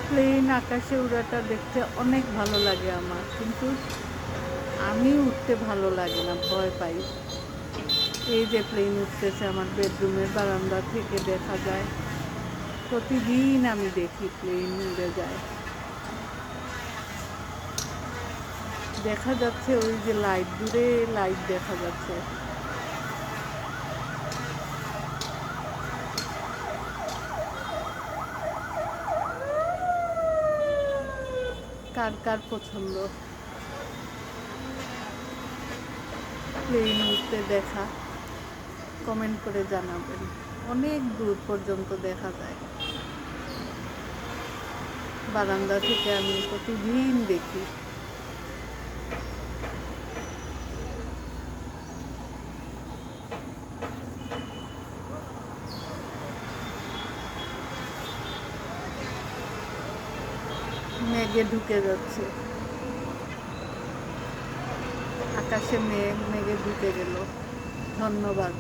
Plane আকাশে উড়াটা দেখতে অনেক ভালো লাগে আমার, কিন্তু আমি উঠতে ভালো লাগে না, ভয় পাই। এই যে প্লেন উঠতেছে আমার বেডরুমের বারান্দা থেকে দেখা যায়, প্রতিদিন আমি দেখি প্লেন উড়ে যায়। দেখা যাচ্ছে ওই যে লাইট, দূরে লাইট দেখা যাচ্ছে। কার কার পছন্দ প্লেন উড়তে দেখা, কমেন্ট করে জানাবেন। অনেক দূর পর্যন্ত দেখা যায়, বারান্দা থেকে আমি প্রতিদিন দেখি। মেঘে ঢুকে যাচ্ছে, আকাশে মেঘে ঢুকে গেল। ধন্যবাদ।